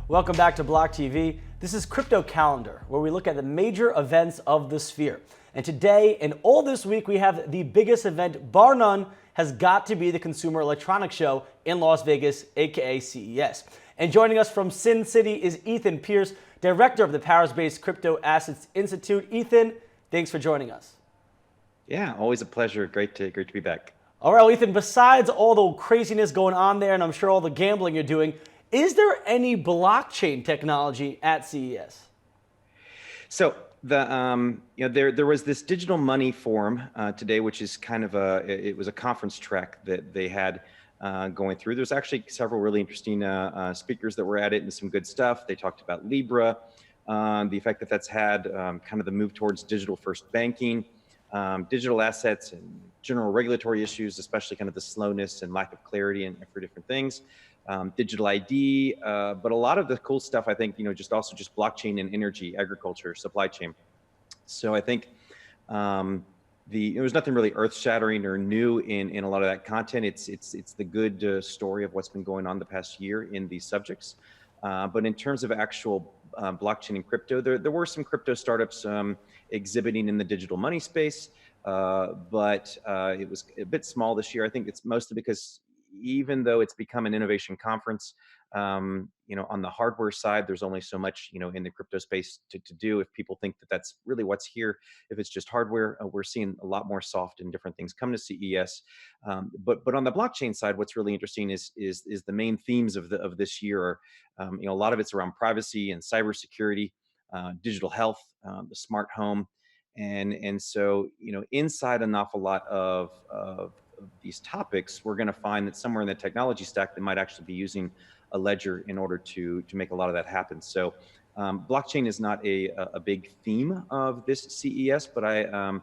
Welcome back to BLOCKTV. This is Crypto Calendar, where we look at the major events of the sphere. And today and all this week, we have the biggest event, bar none, has got to be the Consumer Electronics Show in Las Vegas, aka CES. And joining us from Sin City is Ethan Pierse, director of the Paris-based CryptoAssets Institute. Ethan, thanks for joining us. Yeah, always a pleasure. Great to be back. All right, Ethan, besides all the craziness going on there, and I'm sure all the gambling you're doing, is there any blockchain technology at CES? So there was this digital money forum today, which is kind of it was a conference track that they had going through. There's actually several really interesting speakers that were at it and some good stuff. They talked about Libra, the effect that that's had, kind of the move towards digital first banking, digital assets, and general regulatory issues, especially kind of the slowness and lack of clarity and for different things. Digital ID, but a lot of the cool stuff, I think, just blockchain and energy, agriculture, supply chain. So I think there was nothing really earth shattering or new in a lot of that content. It's the good story of what's been going on the past year in these subjects. But in terms of actual blockchain and crypto, there were some crypto startups exhibiting in the digital money space, but it was a bit small this year. I think it's mostly because even though it's become an innovation conference, on the hardware side, there's only so much, in the crypto space to do. If people think that that's really what's here, if it's just hardware, we're seeing a lot more soft and different things come to CES. But on the blockchain side, what's really interesting is the main themes of this year. A lot of it's around privacy and cybersecurity, digital health, the smart home, and so inside an awful lot of these topics, we're going to find that somewhere in the technology stack, they might actually be using a ledger in order to make a lot of that happen. So blockchain is not a big theme of this CES, but I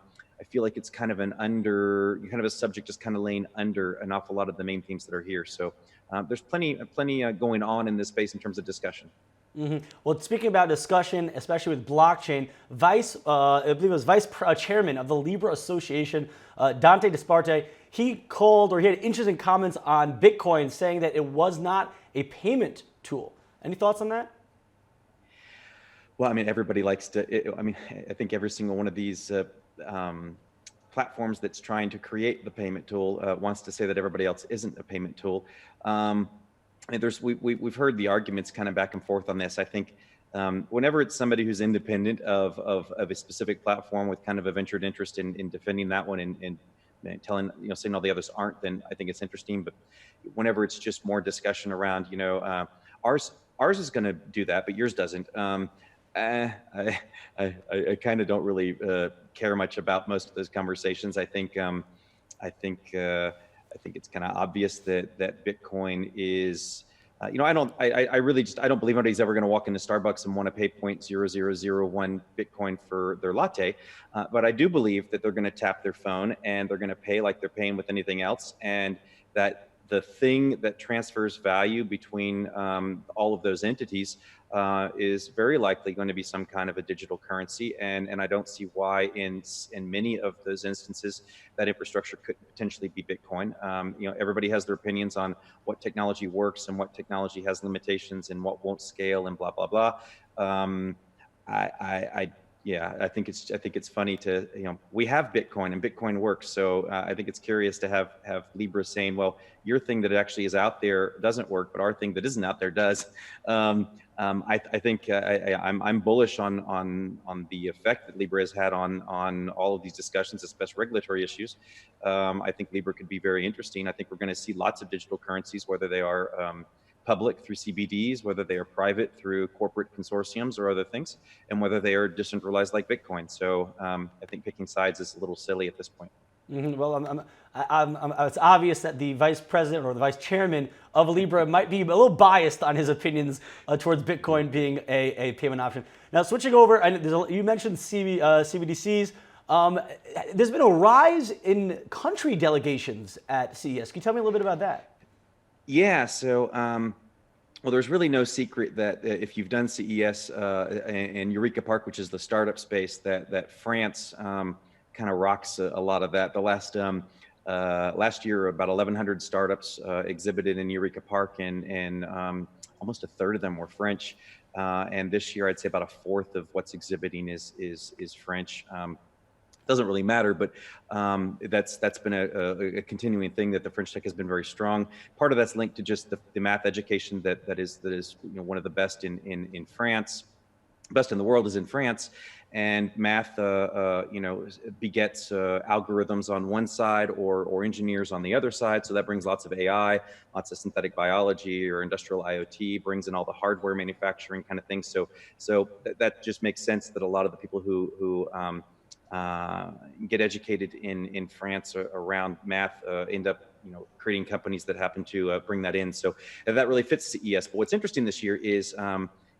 feel like it's kind of a subject just kind of laying under an awful lot of the main themes that are here. So there's plenty going on in this space in terms of discussion. Mm-hmm. Well, speaking about discussion, especially with blockchain, I believe it was Vice Chairman of the Libra Association, Dante Disparte, he had interesting comments on Bitcoin, saying that it was not a payment tool. Any thoughts on that? Well, I mean, everybody likes to. I think every single one of these platforms that's trying to create the payment tool wants to say that everybody else isn't a payment tool. And we've heard the arguments kind of back and forth on this. I think whenever it's somebody who's independent of a specific platform with kind of a ventured interest in defending that one and telling, saying all the others aren't, then I think it's interesting. But whenever it's just more discussion around, ours is going to do that, but yours doesn't. I kind of don't really care much about most of those conversations. I think it's kind of obvious that Bitcoin is, I don't believe anybody's ever going to walk into Starbucks and want to pay 0.0001 Bitcoin for their latte. But I do believe that they're going to tap their phone and they're going to pay like they're paying with anything else. And that the thing that transfers value between all of those entities is very likely going to be some kind of a digital currency, and I don't see why in many of those instances that infrastructure could potentially be Bitcoin. Everybody has their opinions on what technology works and what technology has limitations and what won't scale and blah blah blah. I think it's funny to, we have Bitcoin and Bitcoin works. So I think it's curious to have Libra saying, well, your thing that actually is out there doesn't work, but our thing that isn't out there does. I think I'm bullish on the effect that Libra has had on all of these discussions, especially regulatory issues. I think Libra could be very interesting. I think we're going to see lots of digital currencies, whether they are public through CBDs, whether they are private through corporate consortiums or other things, and whether they are decentralized like Bitcoin. So I think picking sides is a little silly at this point. Mm-hmm. Well, it's obvious that the vice president or the vice chairman of Libra might be a little biased on his opinions towards Bitcoin being a payment option. Now, switching over, you mentioned CBDCs. There's been a rise in country delegations at CES. Can you tell me a little bit about that? Yeah, so well, there's really no secret that if you've done CES and Eureka Park, which is the startup space, that France kind of rocks a lot of that. The last year, about 1,100 startups exhibited in Eureka Park, and almost a third of them were French. And this year, I'd say about a fourth of what's exhibiting is French. Doesn't really matter, but that's been a continuing thing, that the French tech has been very strong. Part of that's linked to just the math education that is one of the best in France. Best in the world is in France, and math begets algorithms on one side, or engineers on the other side. So that brings lots of AI, lots of synthetic biology or industrial IoT, brings in all the hardware manufacturing kind of things. So that just makes sense that a lot of the people who get educated in France around math end up creating companies that happen to bring that in. So that really fits CES. But what's interesting this year is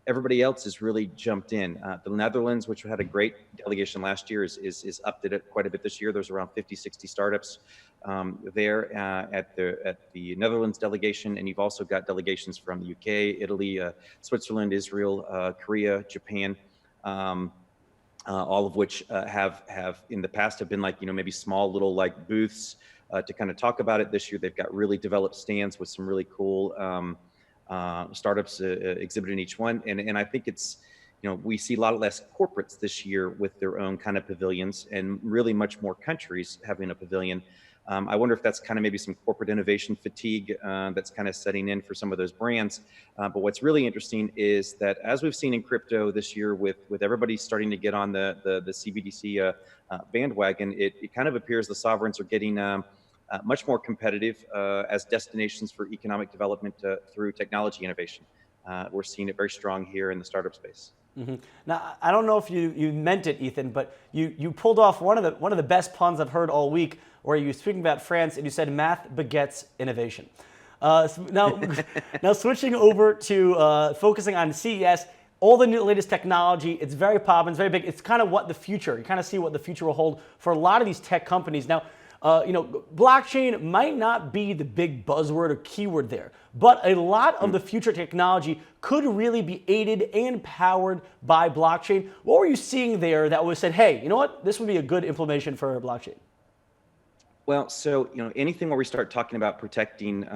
everybody else has really jumped in. The Netherlands, which had a great delegation last year, is upped it quite a bit this year. There's around 50, 60 startups there at the Netherlands delegation, and you've also got delegations from the UK, Italy, Switzerland, Israel, Korea, Japan. All of which have in the past have been like, maybe small little like booths to kind of talk about it. This year, they've got really developed stands with some really cool startups exhibiting each one. And I think it's, we see a lot less corporates this year with their own kind of pavilions, and really much more countries having a pavilion. I wonder if that's kind of maybe some corporate innovation fatigue that's kind of setting in for some of those brands. But what's really interesting is that, as we've seen in crypto this year, with everybody starting to get on the CBDC bandwagon, it kind of appears the sovereigns are getting much more competitive as destinations for economic development through technology innovation. We're seeing it very strong here in the startup space. Mm-hmm. Now, I don't know if you meant it, Ethan, but you pulled off one of the best puns I've heard all week, where you were speaking about France and you said math begets innovation. Now switching over to focusing on CES, all the latest technology, it's very popping, it's very big. It's kind of what the future, you kind of see what the future will hold for a lot of these tech companies. Now, blockchain might not be the big buzzword or keyword there, but a lot of the future technology could really be aided and powered by blockchain. What were you seeing there that was said, hey, you know what, this would be a good implementation for blockchain? Well, so anything where we start talking about protecting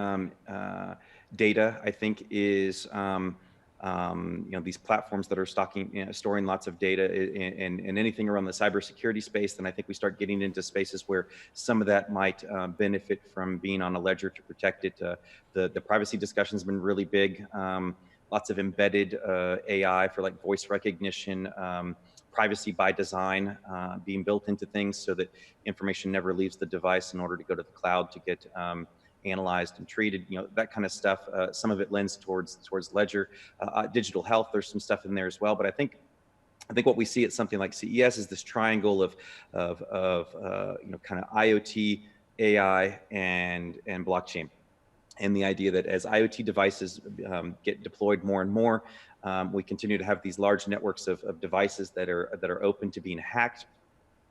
data, I think is these platforms that are storing lots of data, and anything around the cybersecurity space. Then I think we start getting into spaces where some of that might benefit from being on a ledger to protect it. The privacy discussion has been really big. Lots of embedded AI for like voice recognition. Privacy by design being built into things so that information never leaves the device in order to go to the cloud to get analyzed and treated. That kind of stuff. Some of it lends towards ledger. Digital health, there's some stuff in there as well. But I think what we see at something like CES is this triangle of kind of IoT, AI, and blockchain. And the idea that as IoT devices get deployed more and more, we continue to have these large networks of devices that are open to being hacked.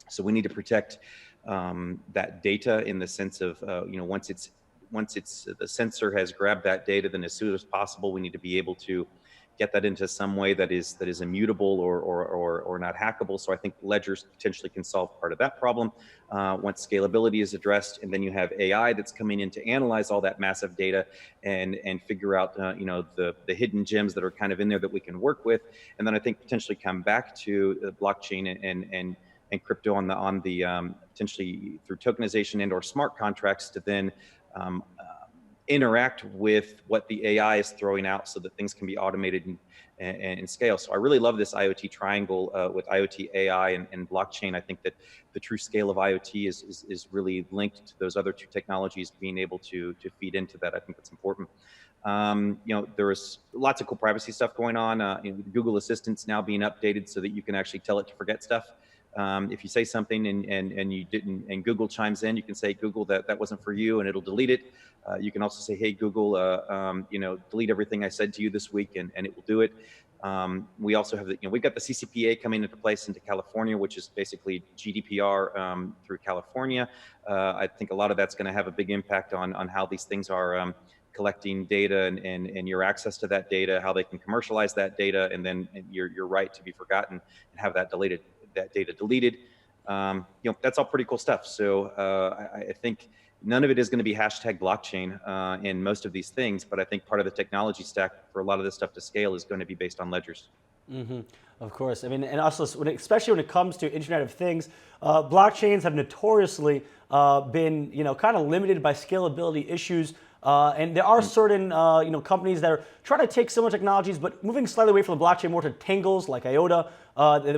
So we need to protect that data in the sense of once the sensor has grabbed that data, then as soon as possible we need to be able to get that into some way that is immutable or not hackable. So I think ledgers potentially can solve part of that problem once scalability is addressed. And then you have AI that's coming in to analyze all that massive data and figure out the hidden gems that are kind of in there that we can work with. And then I think potentially come back to blockchain and crypto on the potentially through tokenization and or smart contracts to then interact with what the AI is throwing out so that things can be automated and scale. So I really love this IoT triangle with IoT, AI, and blockchain. I think that the true scale of IoT is really linked to those other two technologies being able to feed into that. I think that's important. There is lots of cool privacy stuff going on. Google Assistant's now being updated so that you can actually tell it to forget stuff. If you say something and you didn't, and Google chimes in, you can say, Google, that wasn't for you, and it'll delete it. You can also say, hey, Google, delete everything I said to you this week, and it will do it. We also have we've got the CCPA coming into place into California, which is basically GDPR through California. I think a lot of that's going to have a big impact on how these things are collecting data and your access to that data, how they can commercialize that data, and then your right to be forgotten and have that data deleted. That's all pretty cool stuff. So I think none of it is going to be hashtag blockchain in most of these things, but I think part of the technology stack for a lot of this stuff to scale is going to be based on ledgers. Of course. I mean, and also, especially when it comes to Internet of Things, blockchains have notoriously been, kind of limited by scalability issues. And there are certain, companies that are trying to take similar technologies, but moving slightly away from the blockchain more to tangles like IOTA,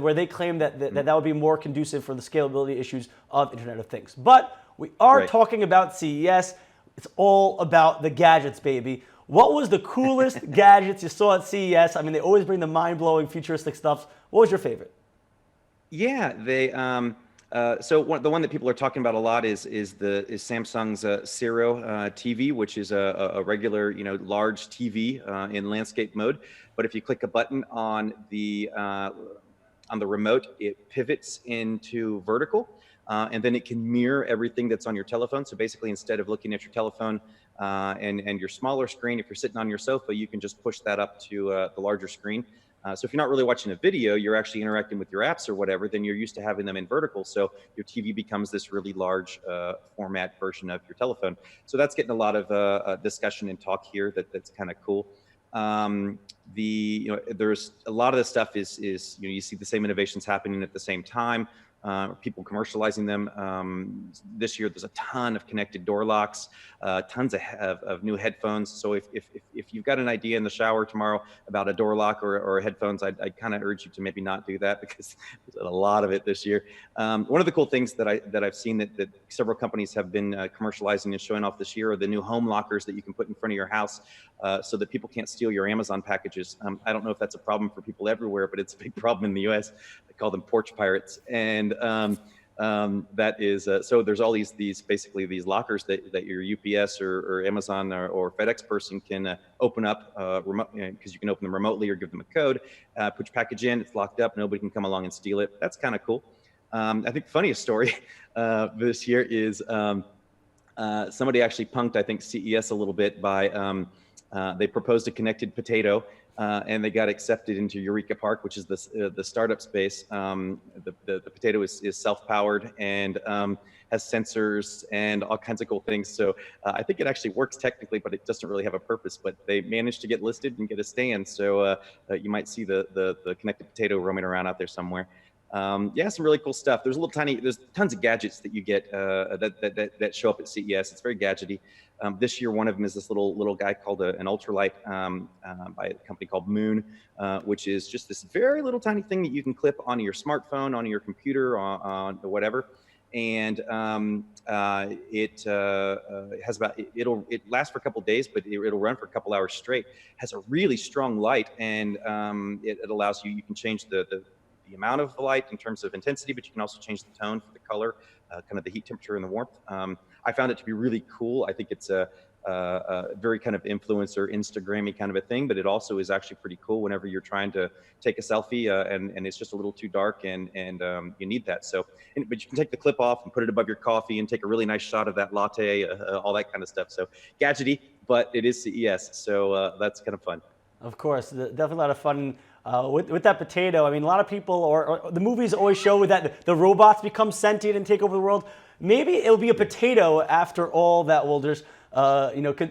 where they claim that that would be more conducive for the scalability issues of Internet of Things. But we are talking about CES. It's all about the gadgets, baby. What was the coolest gadgets you saw at CES? I mean, they always bring the mind-blowing, futuristic stuff. What was your favorite? Yeah, they. So the one that people are talking about a lot is Samsung's Zero TV, which is a regular, large TV in landscape mode. But if you click a button on the remote, it pivots into vertical. And then it can mirror everything that's on your telephone. So basically, instead of looking at your telephone and your smaller screen, if you're sitting on your sofa, you can just push that up to the larger screen. So if you're not really watching a video, you're actually interacting with your apps or whatever, then you're used to having them in vertical. So your TV becomes this really large format version of your telephone. So that's getting a lot of discussion and talk here that's kind of cool. There's a lot of this stuff is you see the same innovations happening at the same time. People commercializing them. This year, there's a ton of connected door locks, tons of new headphones. So if you've got an idea in the shower tomorrow about a door lock or headphones, I'd kind of urge you to maybe not do that because there's a lot of it this year. One of the cool things that I've seen that several companies have been commercializing and showing off this year are the new home lockers that you can put in front of your house so that people can't steal your Amazon packages. I don't know if that's a problem for people everywhere, but it's a big problem in the US. They call them porch pirates. And that is so there's all these basically these lockers that your UPS or Amazon or FedEx person can open up because you can open them remotely or give them a code, put your package in, it's locked up, nobody can come along and steal it. That's kind of cool. I think the funniest story this year is somebody actually punked, I think, CES a little bit by they proposed a connected potato. And they got accepted into Eureka Park, which is the startup space. The potato is self-powered and has sensors and all kinds of cool things. So I think it actually works technically, but it doesn't really have a purpose. But they managed to get listed and get a stand. So you might see the connected potato roaming around out there somewhere. Yeah, some really cool stuff. There's tons of gadgets that you get that show up at CES. It's very gadgety. This year, one of them is this little guy called an ultralight by a company called Moon, which is just this very little tiny thing that you can clip onto your smartphone, onto your computer, on whatever. And it has it lasts for a couple of days, but it'll run for a couple hours straight. Has a really strong light, and it allows you can change the amount of the light in terms of intensity, but you can also change the tone for the color, kind of the heat temperature and the warmth. I found it to be really cool. I think it's a very kind of influencer, Instagram-y kind of a thing, but it also is actually pretty cool whenever you're trying to take a selfie and it's just a little too dark and you need that. So, but you can take the clip off and put it above your coffee and take a really nice shot of that latte, all that kind of stuff. So gadgety, but it is CES, so that's kind of fun. Of course, definitely a lot of fun. With that potato, I mean, a lot of people, or the movies always show that the robots become sentient and take over the world. Maybe it'll be a potato after all that will just,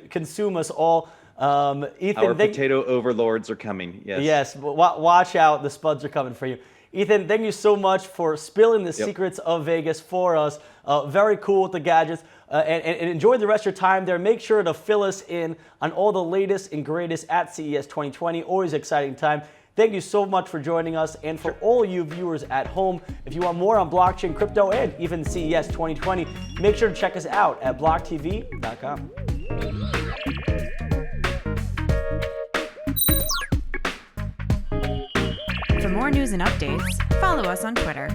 consume us all. Ethan, our potato overlords are coming. Yes. Yes. Watch out, the spuds are coming for you. Ethan, thank you so much for spilling the secrets of Vegas for us. Very cool with the gadgets. And enjoy the rest of your time there. Make sure to fill us in on all the latest and greatest at CES 2020. Always an exciting time. Thank you so much for joining us. And for all you viewers at home, if you want more on blockchain, crypto, and even CES 2020, make sure to check us out at blocktv.com. For more news and updates, follow us on Twitter.